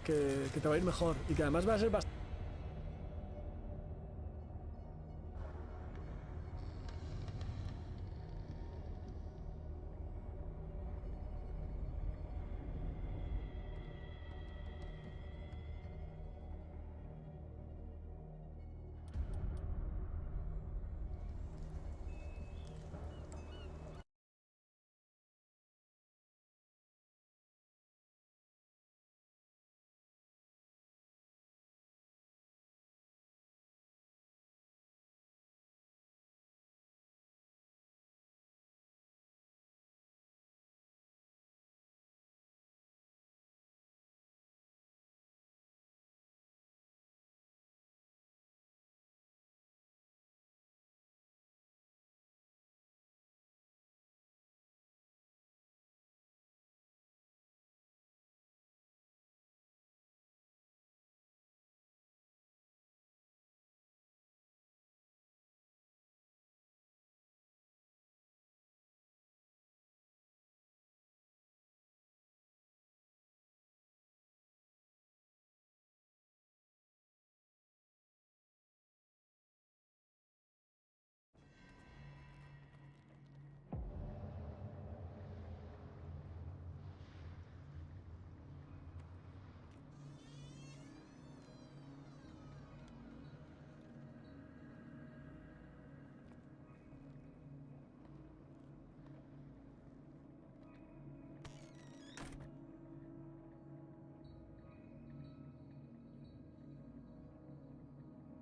que te va a ir mejor y que además va a ser bastante...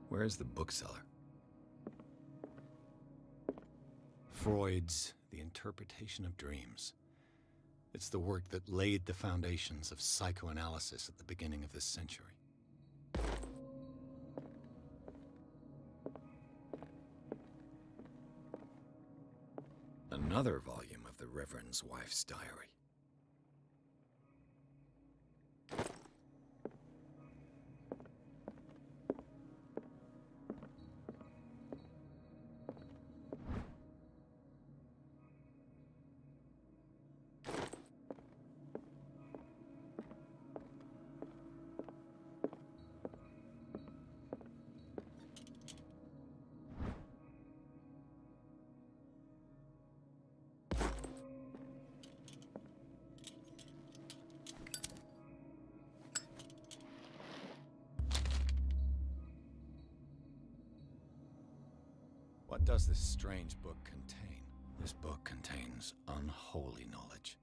Where is the bookseller? Freud's The Interpretation of Dreams. It's the work that laid the foundations of psychoanalysis at the beginning of this century. Another volume of the Reverend's wife's diary. What does this strange book contain? This book contains unholy knowledge.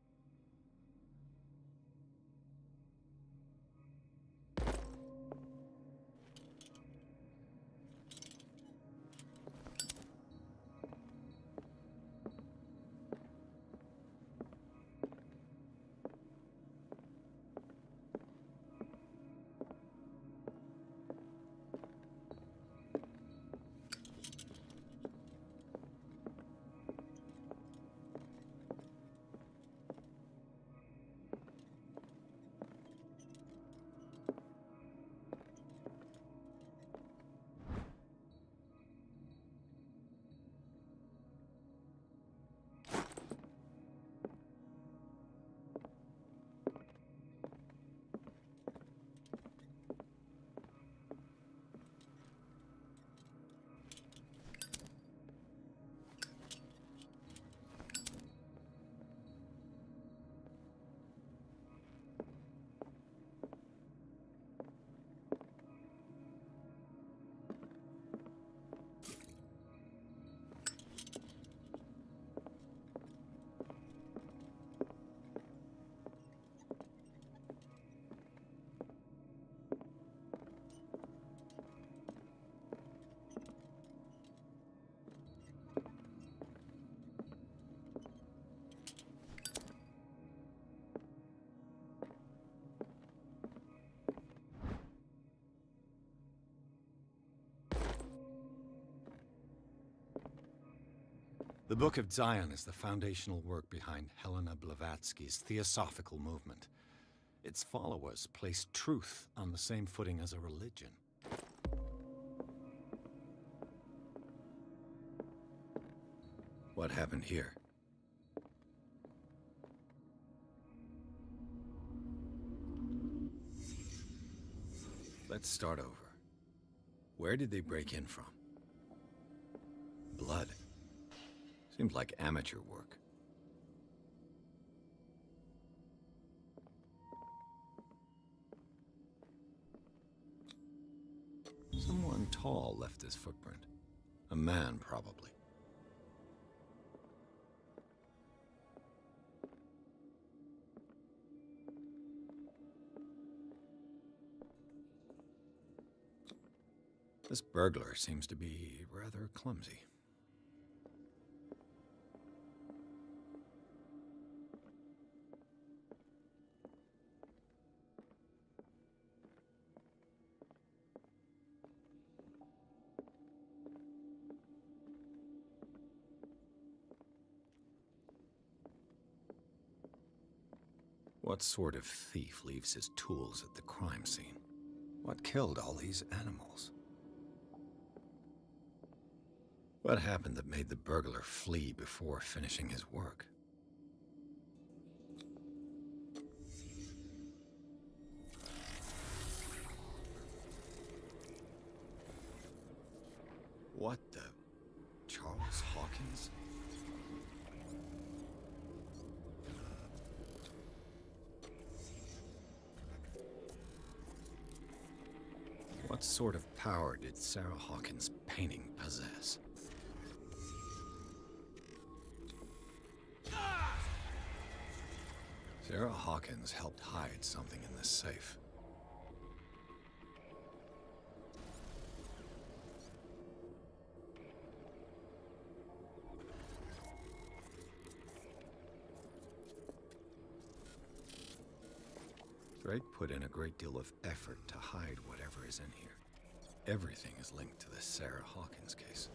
The Book of Zion is the foundational work behind Helena Blavatsky's theosophical movement. Its followers placed truth on the same footing as a religion. What happened here? Let's start over. Where did they break in from? Blood. Seems like amateur work. Someone tall left this footprint. A man, probably. This burglar seems to be rather clumsy. What sort of thief leaves his tools at the crime scene? What killed all these animals? What happened that made the burglar flee before finishing his work? What the... Charles Hawkins? What sort of power did Sarah Hawkins' painting possess? Sarah Hawkins helped hide something in this safe. Drake put in a great deal of effort to hide whatever is in here. Everything is linked to the Sarah Hawkins case.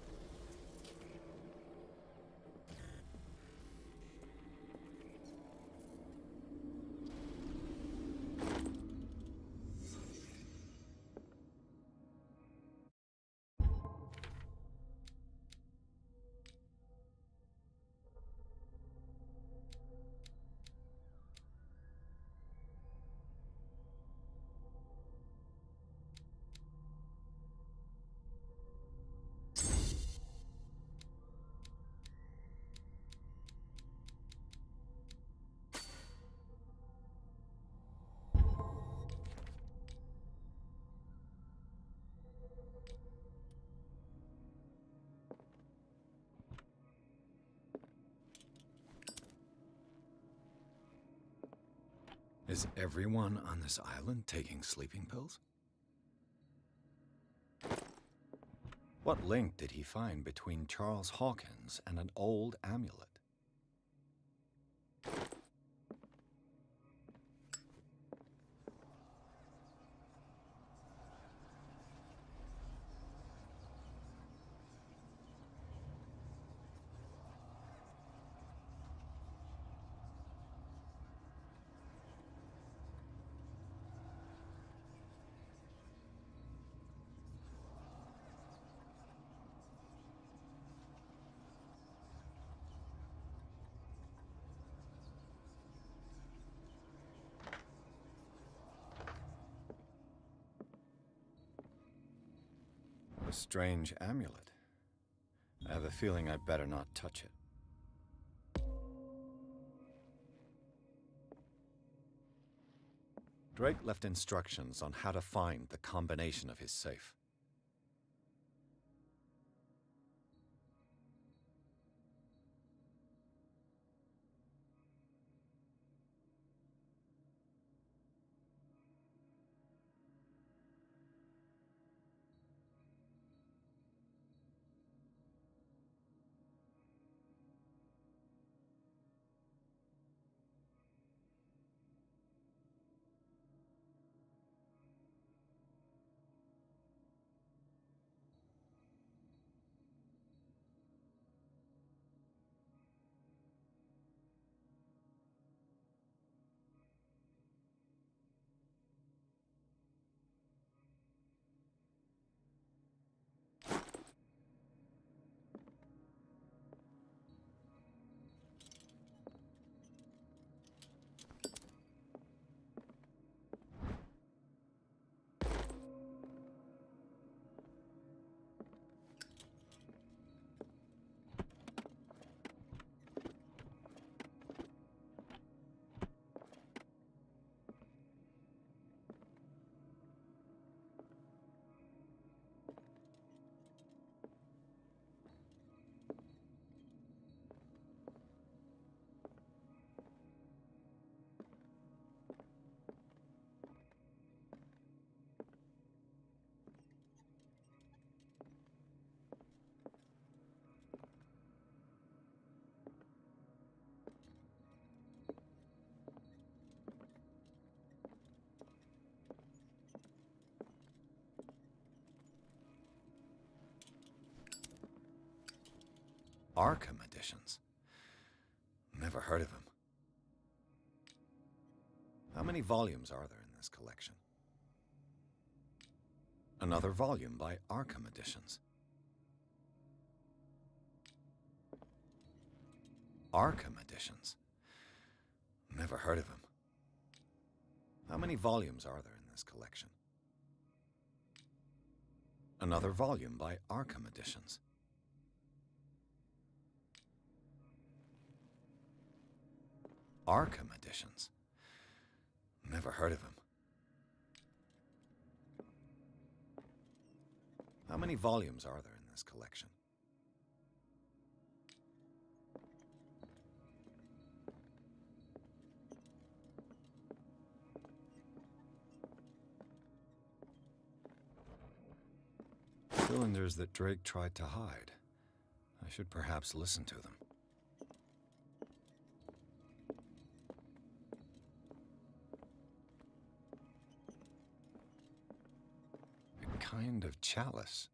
Is everyone on this island taking sleeping pills? What link did he find between Charles Hawkins and an old amulet? A strange amulet. I have a feeling I better not touch it. Drake left instructions on how to find the combination of his safe. Arkham editions. Never heard of him. How many volumes are there in this collection? Another volume by Arkham Editions. Arkham Editions. Never heard of him. How many volumes are there in this collection? Another volume by Arkham Editions. Arkham Editions. Never heard of him. How many volumes are there in this collection? Cylinders that Drake tried to hide. I should perhaps listen to them. A kind of chalice.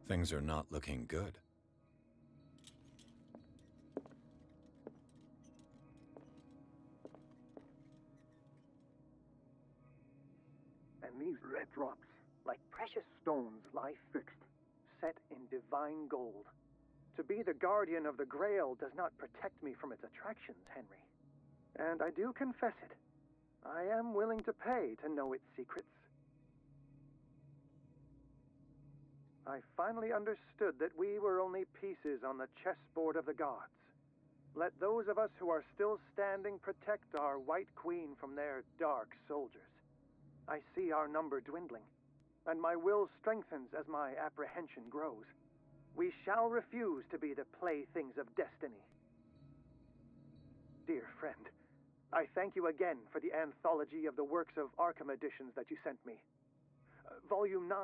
Things are not looking good. And these red drops, like precious stones, lie fixed, set in divine gold. To be the guardian of the Grail does not protect me from its attractions, Henry. And I do confess it. I am willing to pay to know its secrets. I finally understood that we were only pieces on the chessboard of the gods. Let those of us who are still standing protect our White Queen from their dark soldiers. I see our number dwindling, and my will strengthens as my apprehension grows. We shall refuse to be the playthings of destiny. Dear friend, I thank you again for the anthology of the works of Arkham editions that you sent me. Volume 9,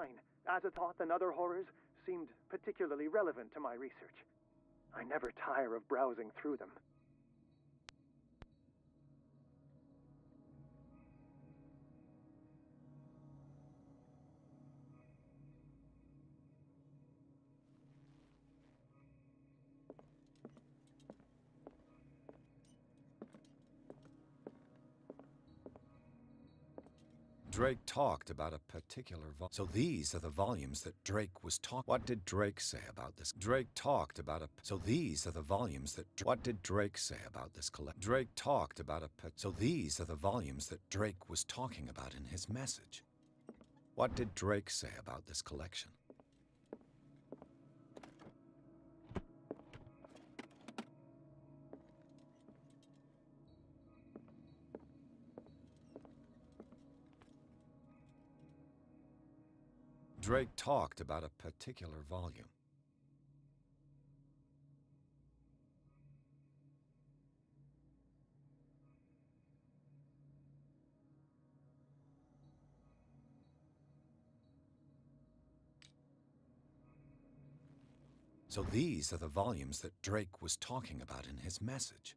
Azathoth and Other Horrors, seemed particularly relevant to my research. I never tire of browsing through them. Drake talked about a particular so these are the volumes that Drake was talking. What did Drake say about this? Drake talked about a so these are the volumes that what did Drake say about this collect? Drake talked about a so these are the volumes that Drake was talking about in his message. What did Drake say about this collection? Drake talked about a particular volume. So these are the volumes that Drake was talking about in his message.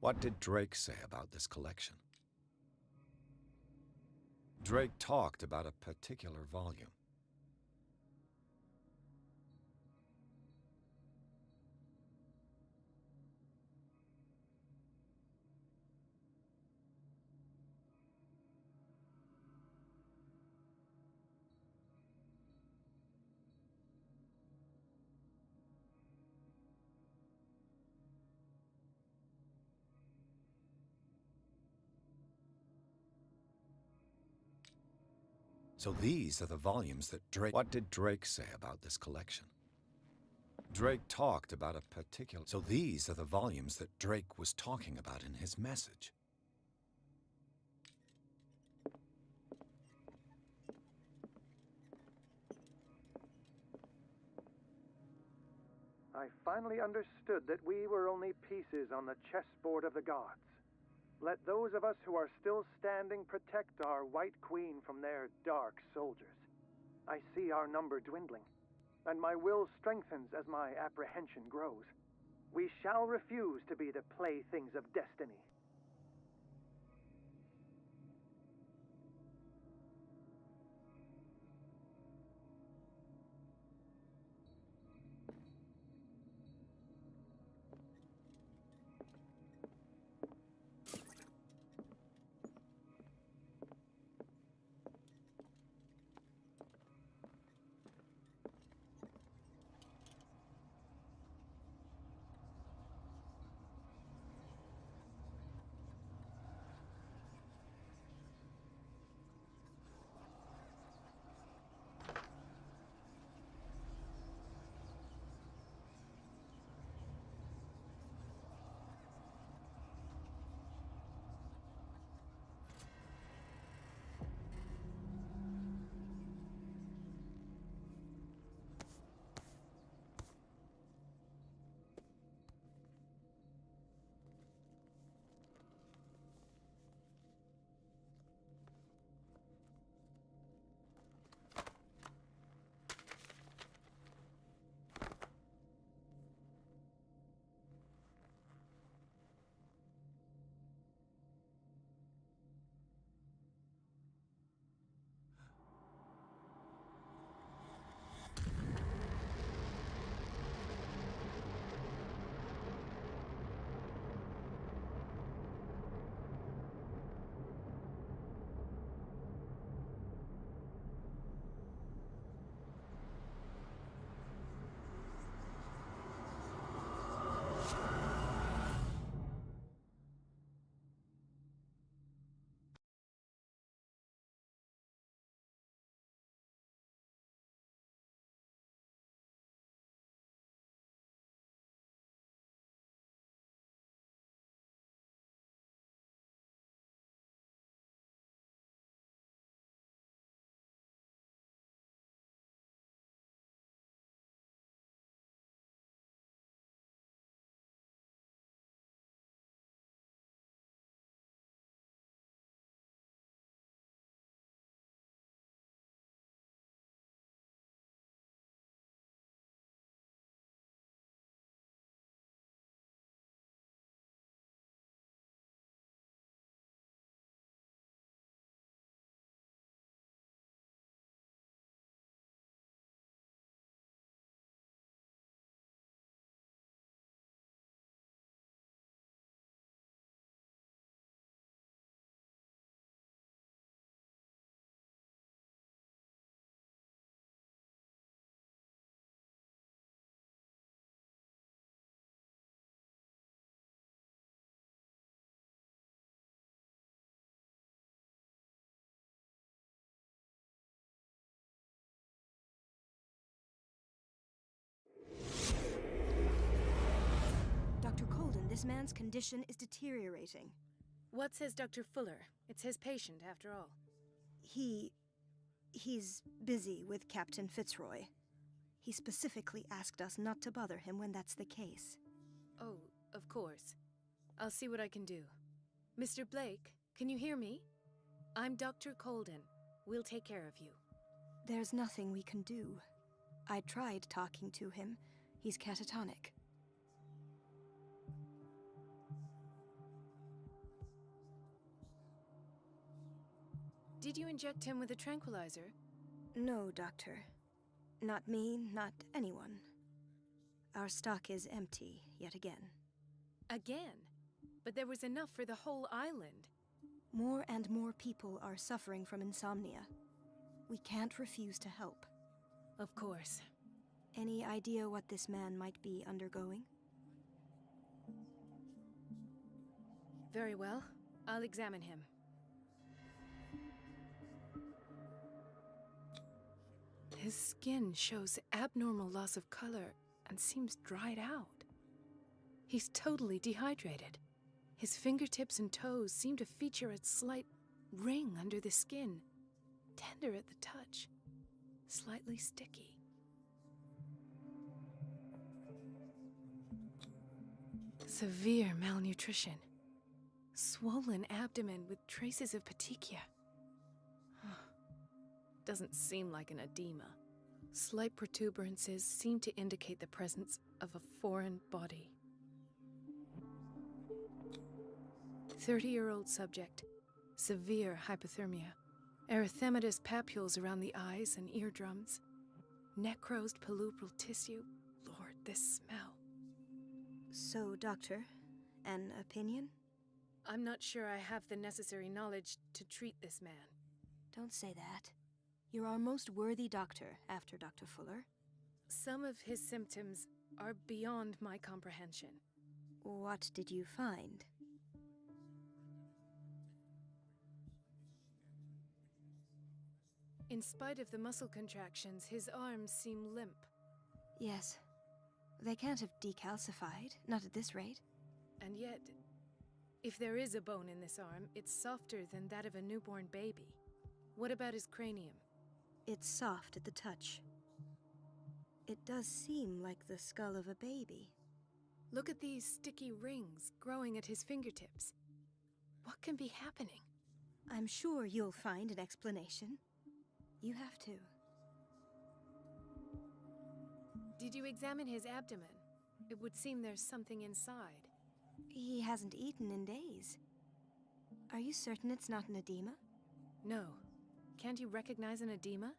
What did Drake say about this collection? Drake talked about a particular volume. So these are the volumes that Drake... What did Drake say about this collection? Drake talked about a particular... So these are the volumes that Drake was talking about in his message. I finally understood that we were only pieces on the chessboard of the gods. Let those of us who are still standing protect our White Queen from their dark soldiers. I see our number dwindling, and my will strengthens as my apprehension grows. We shall refuse to be the playthings of destiny. This man's condition is deteriorating. What says Dr. Fuller? It's his patient, after all. He's busy with Captain Fitzroy. He specifically asked us not to bother him when that's the case. Oh, of course. I'll see what I can do. Mr. Blake, can you hear me? I'm Dr. Colden. We'll take care of you. There's nothing we can do. I tried talking to him. He's catatonic. Did you inject him with a tranquilizer? No, Doctor. Not me, not anyone. Our stock is empty, yet again. Again? But there was enough for the whole island. More and more people are suffering from insomnia. We can't refuse to help. Of course. Any idea what this man might be undergoing? Very well. I'll examine him. His skin shows abnormal loss of color and seems dried out. He's totally dehydrated. His fingertips and toes seem to feature a slight ring under the skin, tender at the touch, slightly sticky. Severe malnutrition. Swollen abdomen with traces of petechia. Doesn't seem like an edema. Slight protuberances seem to indicate the presence of a foreign body. 30-year-old subject. Severe hypothermia. Erythematous papules around the eyes and eardrums. Necrosed palpebral tissue. Lord, this smell. So, Doctor, an opinion? I'm not sure I have the necessary knowledge to treat this man. Don't say that. You're our most worthy doctor after Dr. Fuller. Some of his symptoms are beyond my comprehension. What did you find? In spite of the muscle contractions, his arms seem limp. Yes. They can't have decalcified, not at this rate. And yet, if there is a bone in this arm, it's softer than that of a newborn baby. What about his cranium? It's soft at the touch. It does seem like the skull of a baby. Look at these sticky rings growing at his fingertips. What can be happening? I'm sure you'll find an explanation. You have to. Did you examine his abdomen? It would seem there's something inside. He hasn't eaten in days. Are you certain it's not an edema? No. Can't you recognize an edema?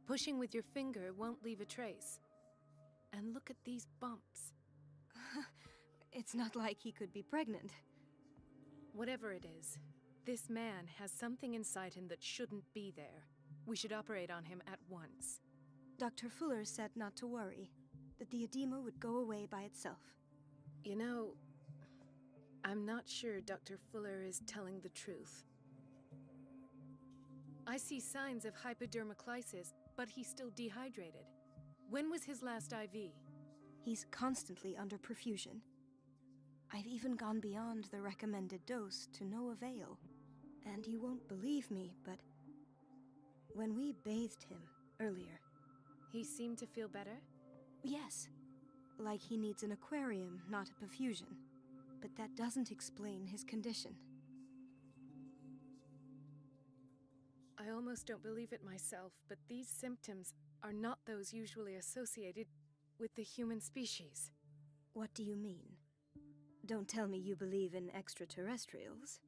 Pushing with your finger won't leave a trace. And look at these bumps. It's not like he could be pregnant. Whatever it is, this man has something inside him that shouldn't be there. We should operate on him at once. Dr. Fuller said not to worry, that the edema would go away by itself. You know, I'm not sure Dr. Fuller is telling the truth. I see signs of hypodermoclysis, but he's still dehydrated. When was his last IV? He's constantly under perfusion. I've even gone beyond the recommended dose to no avail. And you won't believe me, but when we bathed him earlier... He seemed to feel better? Yes. Like he needs an aquarium, not a perfusion. But that doesn't explain his condition. I almost don't believe it myself, but these symptoms are not those usually associated with the human species. What do you mean? Don't tell me you believe in extraterrestrials.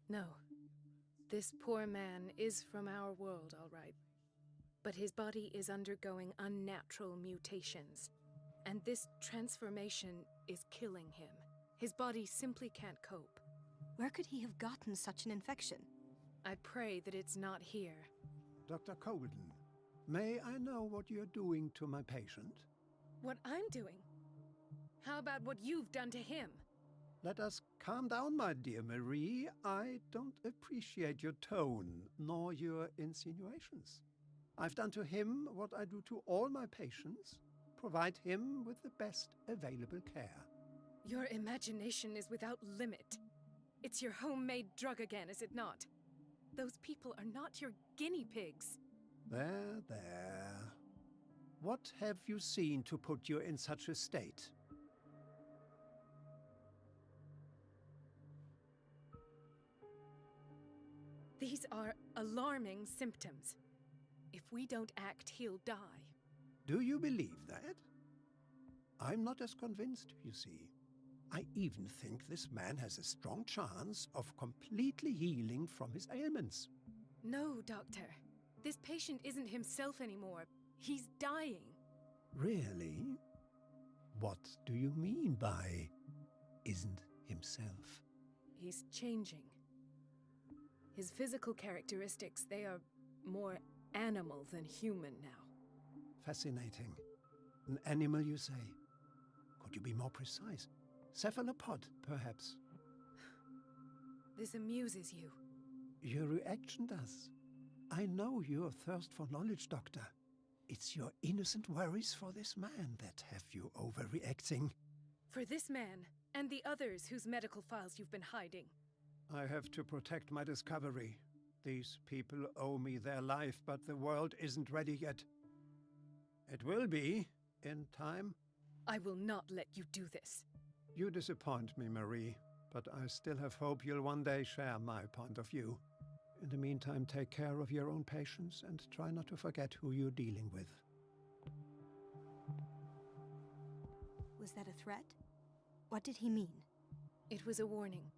No. This poor man is from our world, all right. But his body is undergoing unnatural mutations. And this transformation is killing him. His body simply can't cope. Where could he have gotten such an infection? I pray that it's not here. Dr. Colden, may I know what you're doing to my patient? What I'm doing? How about what you've done to him? Let us calm down, my dear Marie. I don't appreciate your tone, nor your insinuations. I've done to him what I do to all my patients, provide him with the best available care. Your imagination is without limit. It's your homemade drug again, is it not? Those people are not your guinea pigs. There, there. What have you seen to put you in such a state? These are alarming symptoms. If we don't act, he'll die. Do you believe that? I'm not as convinced, you see. I even think this man has a strong chance of completely healing from his ailments. No, Doctor. This patient isn't himself anymore. He's dying. Really? What do you mean by isn't himself? He's changing. His physical characteristics, they are more animal than human now. Fascinating. An animal, you say? Could you be more precise? Cephalopod, perhaps? This amuses you. Your reaction does. I know your thirst for knowledge, Doctor. It's your innocent worries for this man that have you overreacting. For this man, and the others whose medical files you've been hiding. I have to protect my discovery. These people owe me their life, but the world isn't ready yet. It will be, in time. I will not let you do this. You disappoint me, Marie, but I still have hope you'll one day share my point of view. In the meantime, take care of your own patients and try not to forget who you're dealing with. Was that a threat? What did he mean? It was a warning.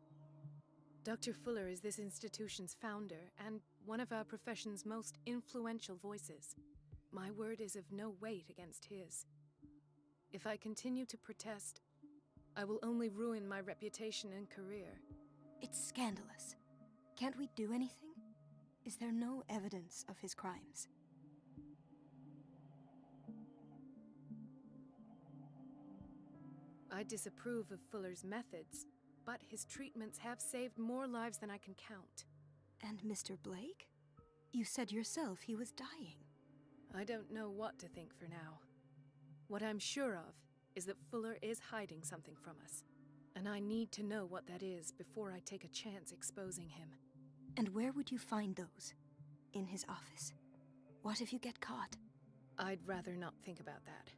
Dr. Fuller is this institution's founder and one of our profession's most influential voices. My word is of no weight against his. If I continue to protest, I will only ruin my reputation and career. It's scandalous. Can't we do anything? Is there no evidence of his crimes? I disapprove of Fuller's methods, but his treatments have saved more lives than I can count. And Mr. Blake? You said yourself he was dying. I don't know what to think for now. What I'm sure of is that Fuller is hiding something from us, and I need to know what that is before I take a chance exposing him. And where would you find those? In his office? What if you get caught? I'd rather not think about that.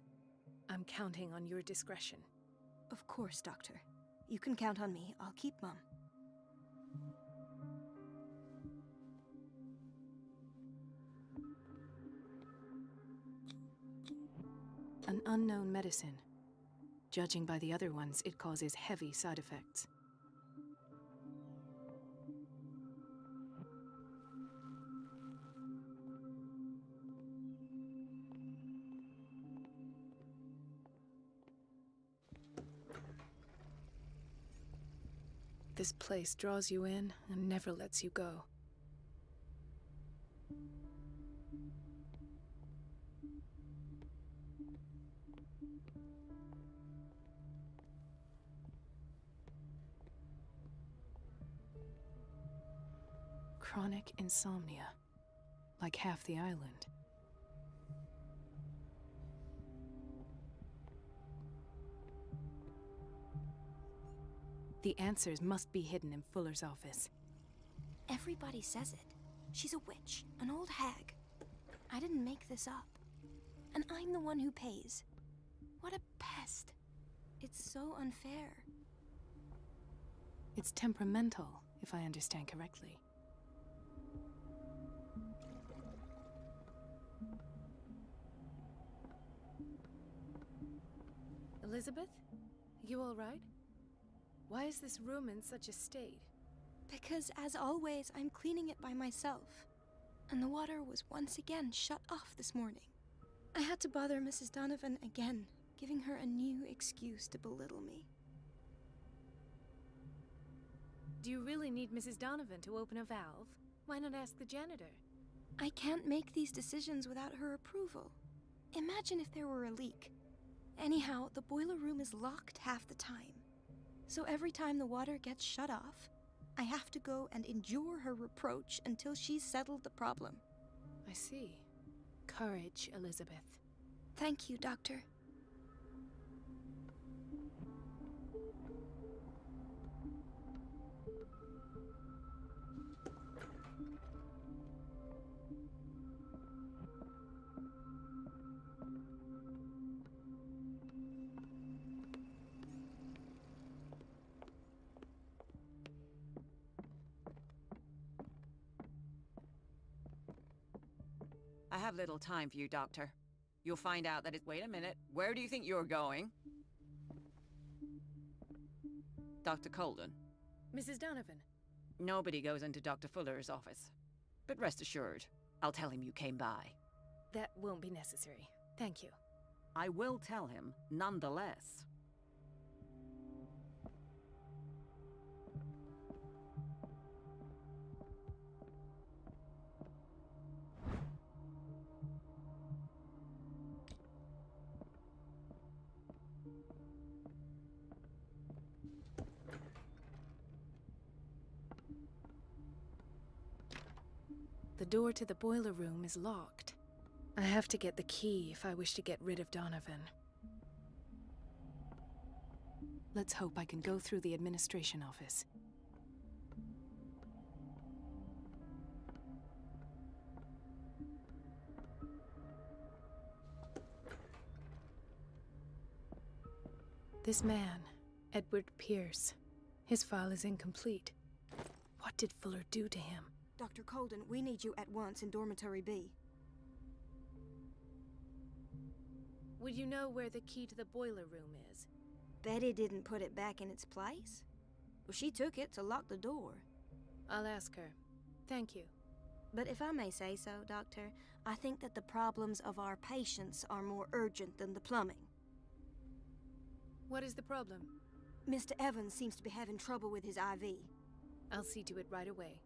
I'm counting on your discretion. Of course, Doctor. You can count on me. I'll keep mum. An unknown medicine. Judging by the other ones, it causes heavy side effects. This place draws you in and never lets you go. Chronic insomnia, like half the island. The answers must be hidden in Fuller's office. Everybody says it. She's a witch, an old hag. I didn't make this up. And I'm the one who pays. What a pest. It's so unfair. It's temperamental, if I understand correctly. Elizabeth? You all right? Why is this room in such a state? Because, as always, I'm cleaning it by myself. And the water was once again shut off this morning. I had to bother Mrs. Donovan again, giving her a new excuse to belittle me. Do you really need Mrs. Donovan to open a valve? Why not ask the janitor? I can't make these decisions without her approval. Imagine if there were a leak. Anyhow, the boiler room is locked half the time. So every time the water gets shut off, I have to go and endure her reproach until she's settled the problem. I see. Courage, Elizabeth. Thank you, Doctor. I have little time for you, Doctor. You'll find out that it's— Wait a minute. Where do you think you're going? Dr. Colden. Mrs. Donovan. Nobody goes into Dr. Fuller's office. But rest assured, I'll tell him you came by. That won't be necessary. Thank you. I will tell him, nonetheless. The door to the boiler room is locked. I have to get the key if I wish to get rid of Donovan. Let's hope I can go through the administration office. This man, Edward Pierce, his file is incomplete. What did Fuller do to him? Dr. Colden, we need you at once in Dormitory B. Would you know where the key to the boiler room is? Betty didn't put it back in its place. Well, she took it to lock the door. I'll ask her. Thank you. But if I may say so, Doctor, I think that the problems of our patients are more urgent than the plumbing. What is the problem? Mr. Evans seems to be having trouble with his IV. I'll see to it right away.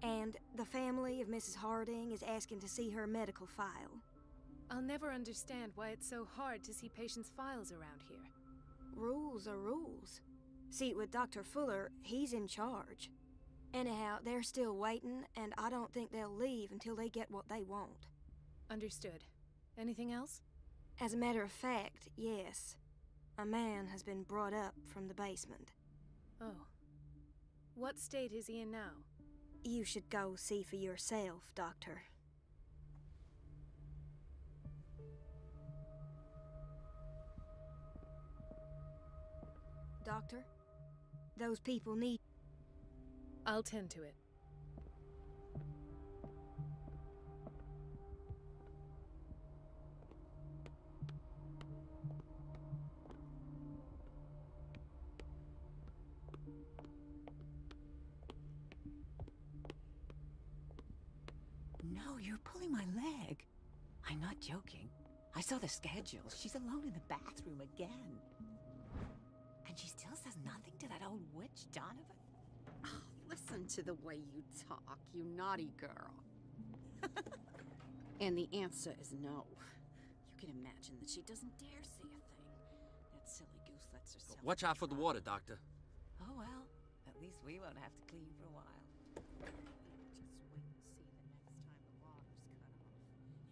And the family of Mrs. Harding is asking to see her medical file. I'll never understand why it's so hard to see patients' files around here. Rules are rules. See, with Dr. Fuller, he's in charge. Anyhow, they're still waiting, and I don't think they'll leave until they get what they want. Understood. Anything else? As a matter of fact, yes. A man has been brought up from the basement. Oh. What state is he in now? You should go see for yourself, Doctor. Doctor, those people need... I'll tend to it. No, you're pulling my leg. I'm not joking. I saw the schedule. She's alone in the bathroom again. And she still says nothing to that old witch, Donovan? Oh, listen to the way you talk, you naughty girl. And the answer is no. You can imagine that she doesn't dare say a thing. That silly goose lets herself... Watch out for the water, Doctor. Oh, well. At least we won't have to clean for a while. Just wait and see the next time the water's cut off.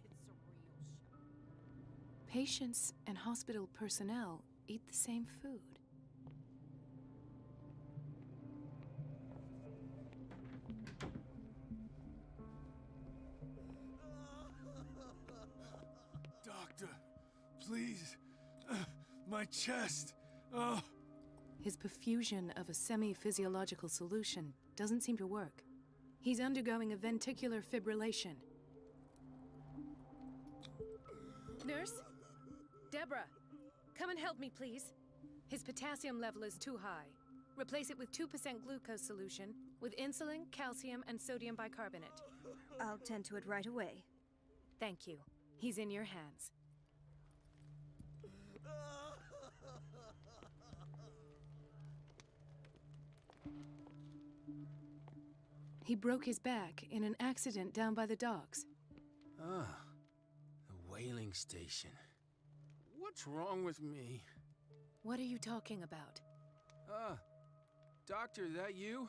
It's a real show. Patients and hospital personnel eat the same food. Doctor, please. My chest. Oh. His perfusion of a semi-physiological solution doesn't seem to work. He's undergoing a ventricular fibrillation. Nurse? Deborah, come and help me, please. His potassium level is too high. Replace it with 2% glucose solution with insulin, calcium, and sodium bicarbonate. I'll tend to it right away. Thank you. He's in your hands. He broke his back in an accident down by the docks. Ah, the whaling station. What's wrong with me? What are you talking about? Doctor, that you?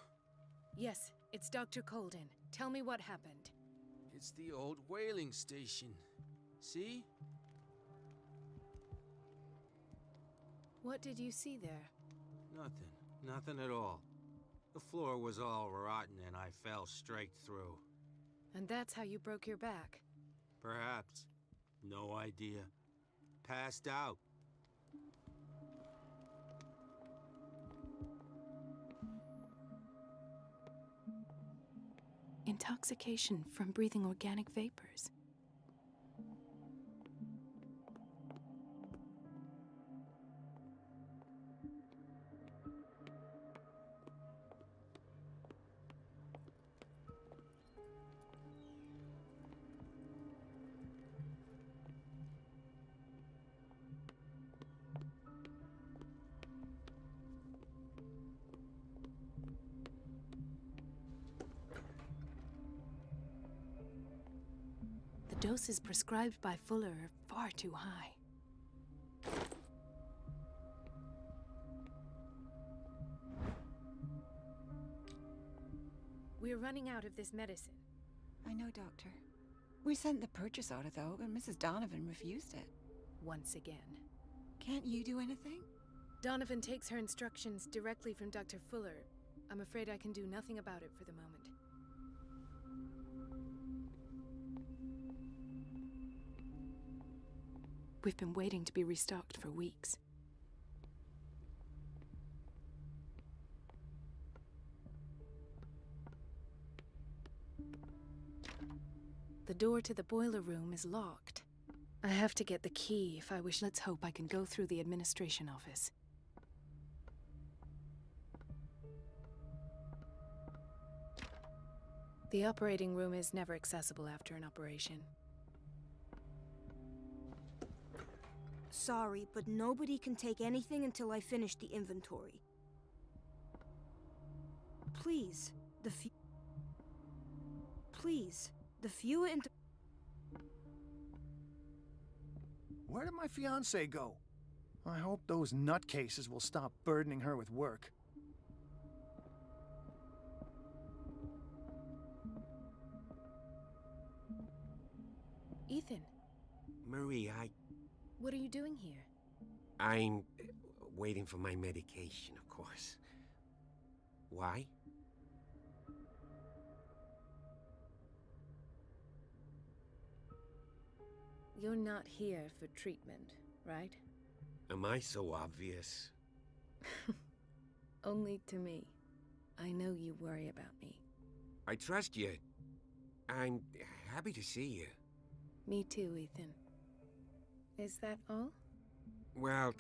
Yes, it's Dr. Colden. Tell me what happened. It's the old whaling station. See? What did you see there? Nothing at all. The floor was all rotten and I fell straight through. And that's how you broke your back? Perhaps. No idea. Passed out. Intoxication from breathing organic vapors. The doses prescribed by Fuller are far too high. We're running out of this medicine. I know, Doctor. We sent the purchase order, though, but Mrs. Donovan refused it. Once again. Can't you do anything? Donovan takes her instructions directly from Dr. Fuller. I'm afraid I can do nothing about it for the moment. We've been waiting to be restocked for weeks. The door to the boiler room is locked. I have to get the key if I wish. Let's hope I can go through the administration office. The operating room is never accessible after an operation. Sorry, but nobody can take anything until I finish the inventory. Please, the fewer into... Where did my fiancée go? I hope those nutcases will stop burdening her with work. Ethan, Marie, what are you doing here? I'm waiting for my medication, of course. Why? You're not here for treatment, right? Am I so obvious? Only to me. I know you worry about me. I trust you. I'm happy to see you. Me too, Ethan. Is that all? Well,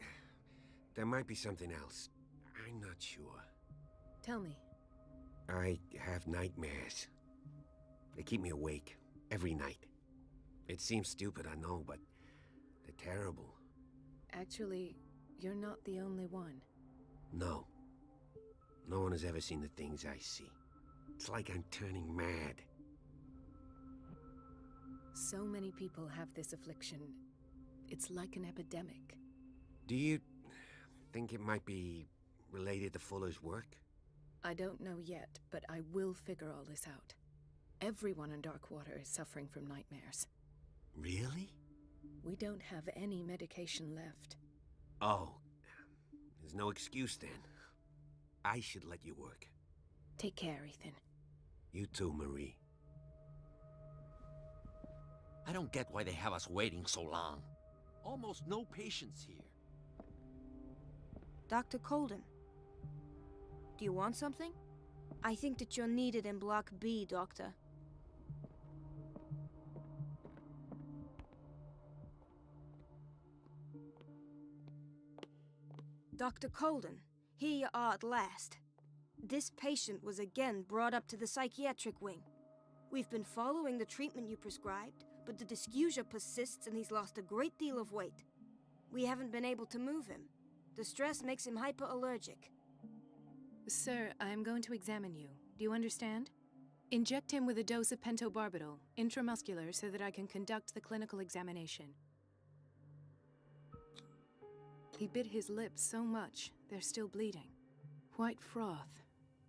there might be something else. I'm not sure. Tell me. I have nightmares. They keep me awake every night. It seems stupid, I know, but they're terrible. Actually, you're not the only one. No. No one has ever seen the things I see. It's like I'm turning mad. So many people have this affliction. It's like an epidemic. Do you think it might be related to Fuller's work? I don't know yet, but I will figure all this out. Everyone in Darkwater is suffering from nightmares. Really? We don't have any medication left. Oh, there's no excuse then. I should let you work. Take care, Ethan. You too, Marie. I don't get why they have us waiting so long. Almost no patients here. Dr. Colden, do you want something? I think that you're needed in Block B, Doctor. Dr. Colden, here you are at last. This patient was again brought up to the psychiatric wing. We've been following the treatment you prescribed, but the dysgeusia persists and he's lost a great deal of weight. We haven't been able to move him. The stress makes him hyperallergic. Sir, I am going to examine you. Do you understand? Inject him with a dose of pentobarbital, intramuscular, so that I can conduct the clinical examination. He bit his lips so much, they're still bleeding. White froth,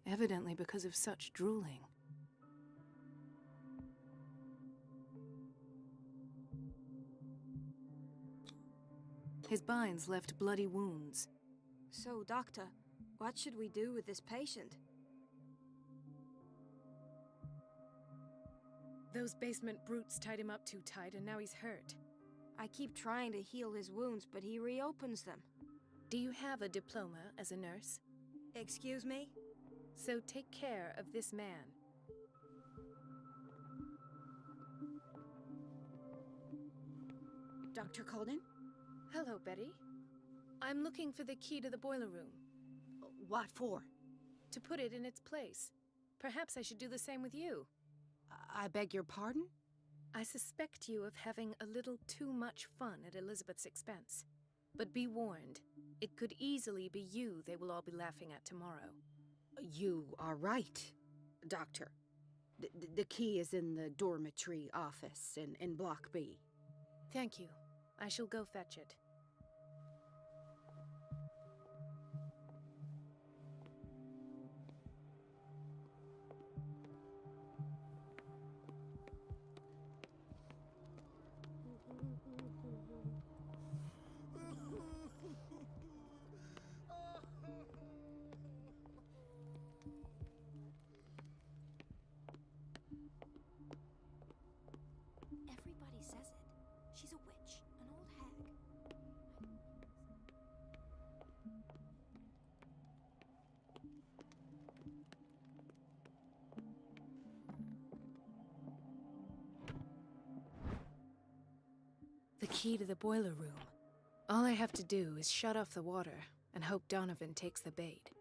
evidently because of such drooling. His binds left bloody wounds. So, Doctor, what should we do with this patient? Those basement brutes tied him up too tight, and now he's hurt. I keep trying to heal his wounds, but he reopens them. Do you have a diploma as a nurse? Excuse me? So take care of this man. Dr. Colden? Hello, Betty. I'm looking for the key to the boiler room. What for? To put it in its place. Perhaps I should do the same with you. I beg your pardon? I suspect you of having a little too much fun at Elizabeth's expense. But be warned, it could easily be you they will all be laughing at tomorrow. You are right, Doctor. The key is in the dormitory office in Block B. Thank you. I shall go fetch it. Everybody says it. She's a witch, an old hag. The key to the boiler room. All I have to do is shut off the water and hope Donovan takes the bait.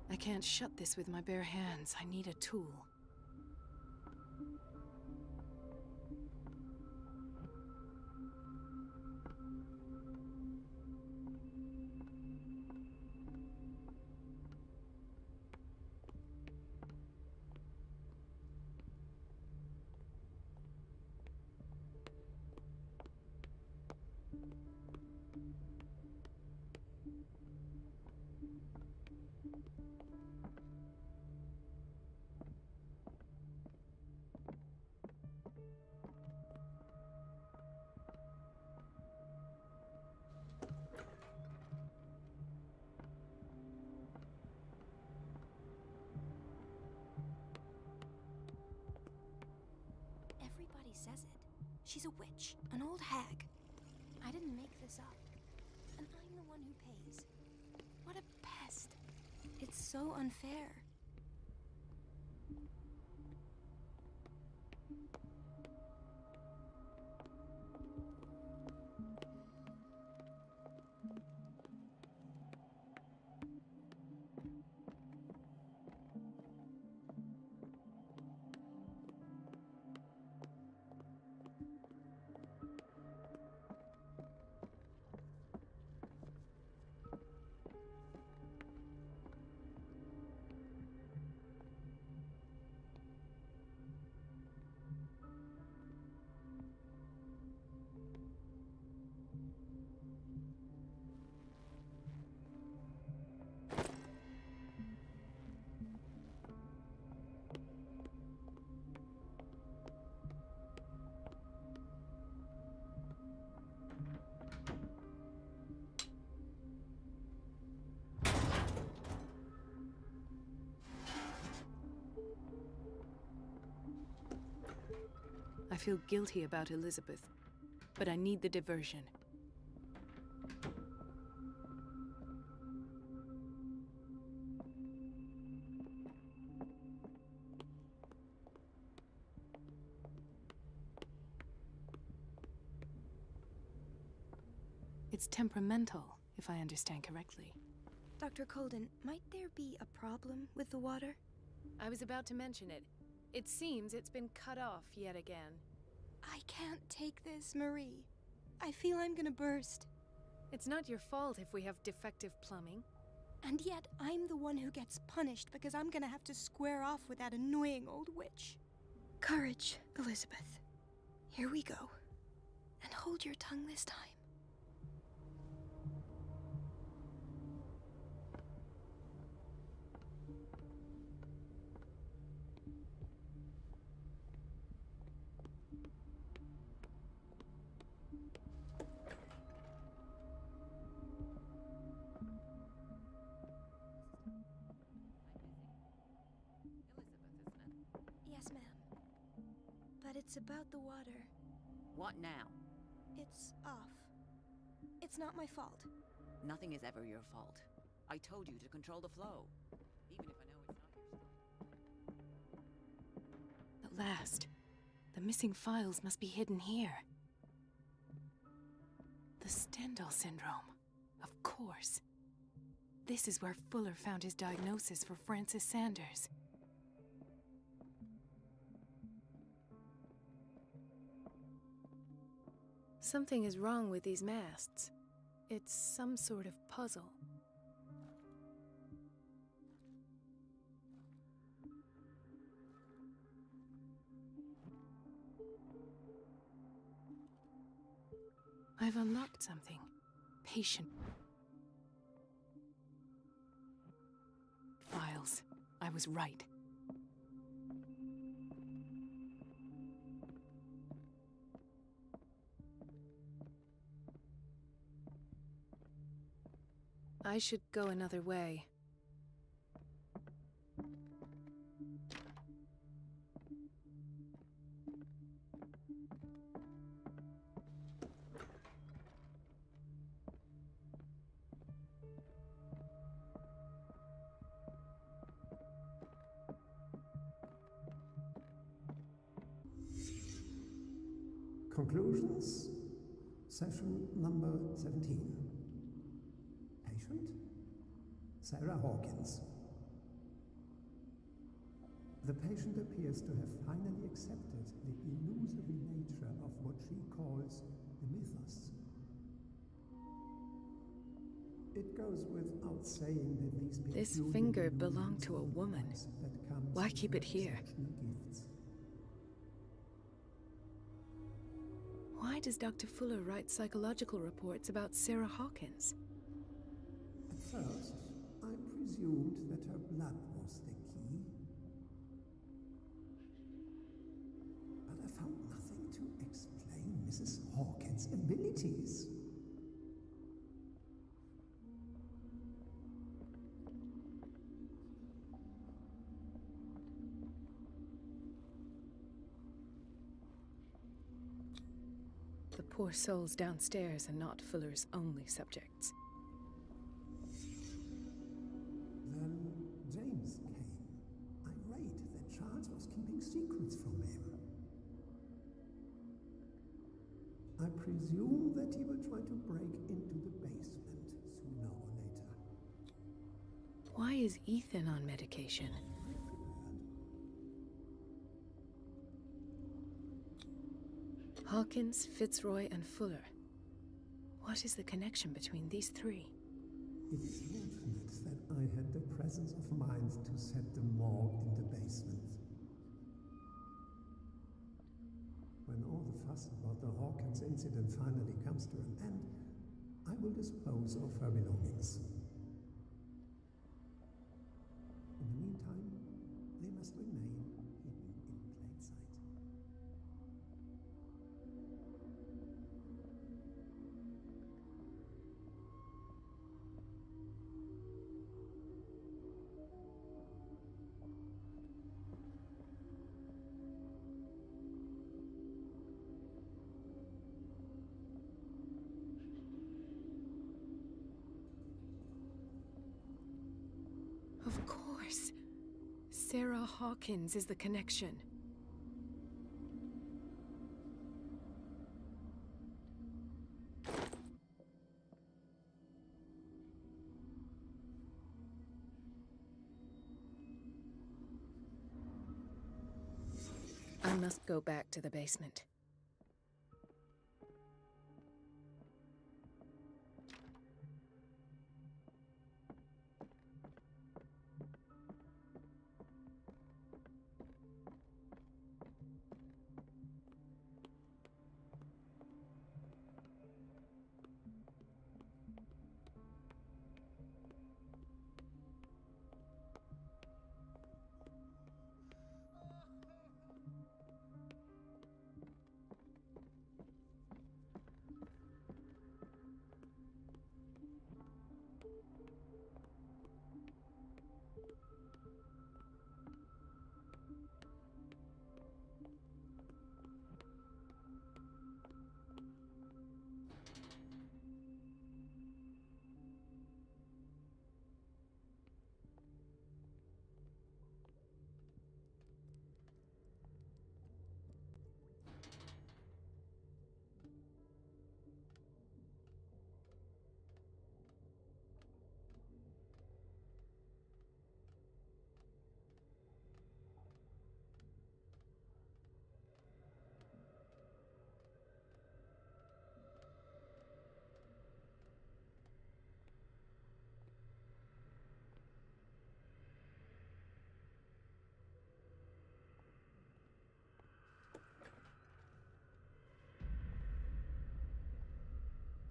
I can't shut this with my bare hands. I need a tool. Everybody says it. She's a witch, an old hag. I didn't make this up. And I'm the one who pays. What a pest. It's so unfair. I feel guilty about Elizabeth, but I need the diversion. It's temperamental, if I understand correctly. Dr. Colden, might there be a problem with the water? I was about to mention it. It seems it's been cut off yet again. I can't take this, Marie. I feel I'm gonna burst. It's not your fault if we have defective plumbing. And yet, I'm the one who gets punished because I'm gonna have to square off with that annoying old witch. Courage, Elizabeth. Here we go. And hold your tongue this time. Yes, ma'am. But it's about the water. What now? It's off. It's not my fault. Nothing is ever your fault. I told you to control the flow. Even if I know it's not your strength. At last. The missing files must be hidden here. The Stendhal syndrome. Of course. This is where Fuller found his diagnosis for Francis Sanders. Something is wrong with these masts. It's some sort of puzzle. I've unlocked something. Patient. Files. I was right. I should go another way. Conclusions, session number 17. Patient, Sarah Hawkins. The patient appears to have finally accepted the illusory nature of what she calls the mythos. It goes without saying that these This finger belonged to a woman. Why keep it here? Gifts. Why does Dr. Fuller write psychological reports about Sarah Hawkins? At first, I presumed that her blood was the key. But I found nothing to explain Mrs. Hawkins' abilities. The poor souls downstairs are not Fuller's only subjects. Then James came, irate that Charles was keeping secrets from him. I presume that he will try to break into the basement sooner or later. Why is Ethan on medication? Hawkins, Fitzroy, and Fuller. What is the connection between these three? It is fortunate that I had the presence of mind to set the morgue in the basement. When all the fuss about the Hawkins incident finally comes to an end, I will dispose of her belongings. In the meantime, they must remain hidden in plain sight. Of course. Sarah Hawkins is the connection. I must go back to the basement.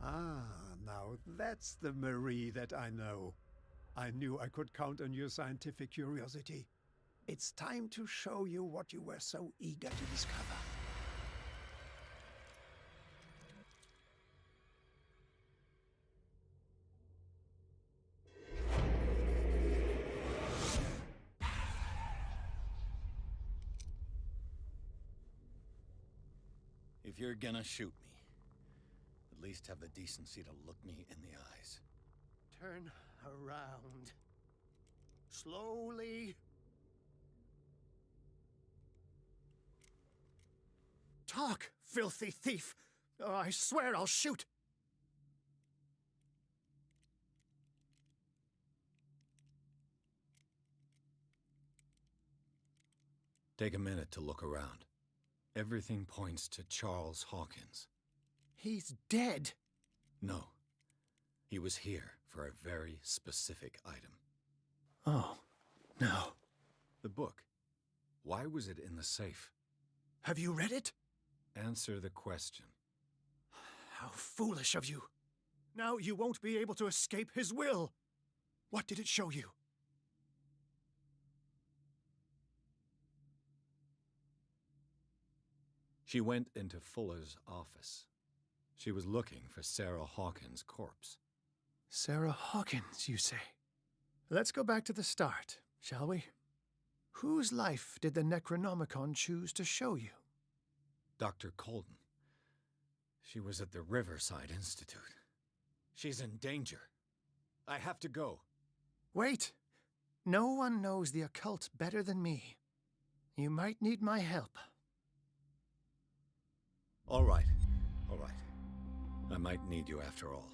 Ah, now that's the Marie that I know. I knew I could count on your scientific curiosity. It's time to show you what you were so eager to discover. If you're gonna shoot me, at least have the decency to look me in the eyes. Turn around. Slowly. Talk, filthy thief! Oh, I swear I'll shoot! Take a minute to look around. Everything points to Charles Hawkins. He's dead! No. He was here for a very specific item. Oh, no. The book. Why was it in the safe? Have you read it? Answer the question. How foolish of you. Now you won't be able to escape his will. What did it show you? She went into Fuller's office. She was looking for Sarah Hawkins' corpse. Sarah Hawkins, you say? Let's go back to the start, shall we? Whose life did the Necronomicon choose to show you? Dr. Colden. She was at the Riverside Institute. She's in danger. I have to go. Wait! No one knows the occult better than me. You might need my help. All right. All right. I might need you after all.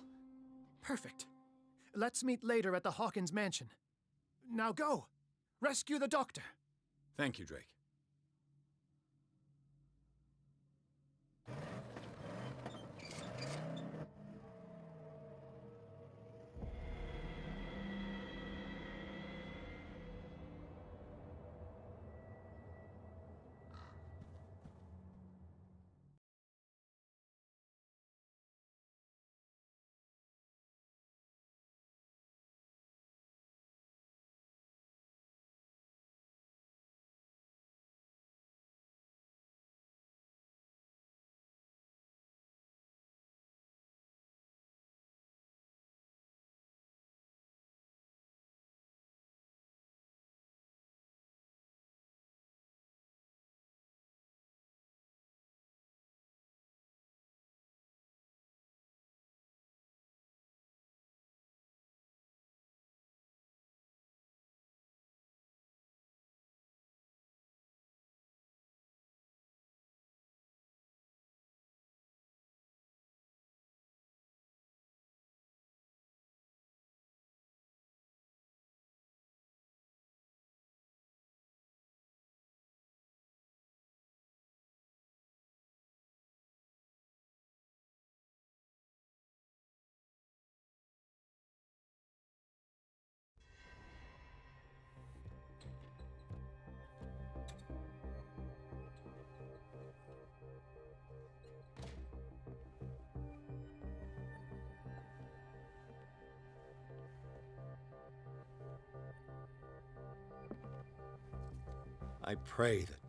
Perfect. Let's meet later at the Hawkins mansion. Now go! Rescue the doctor! Thank you, Drake. I pray that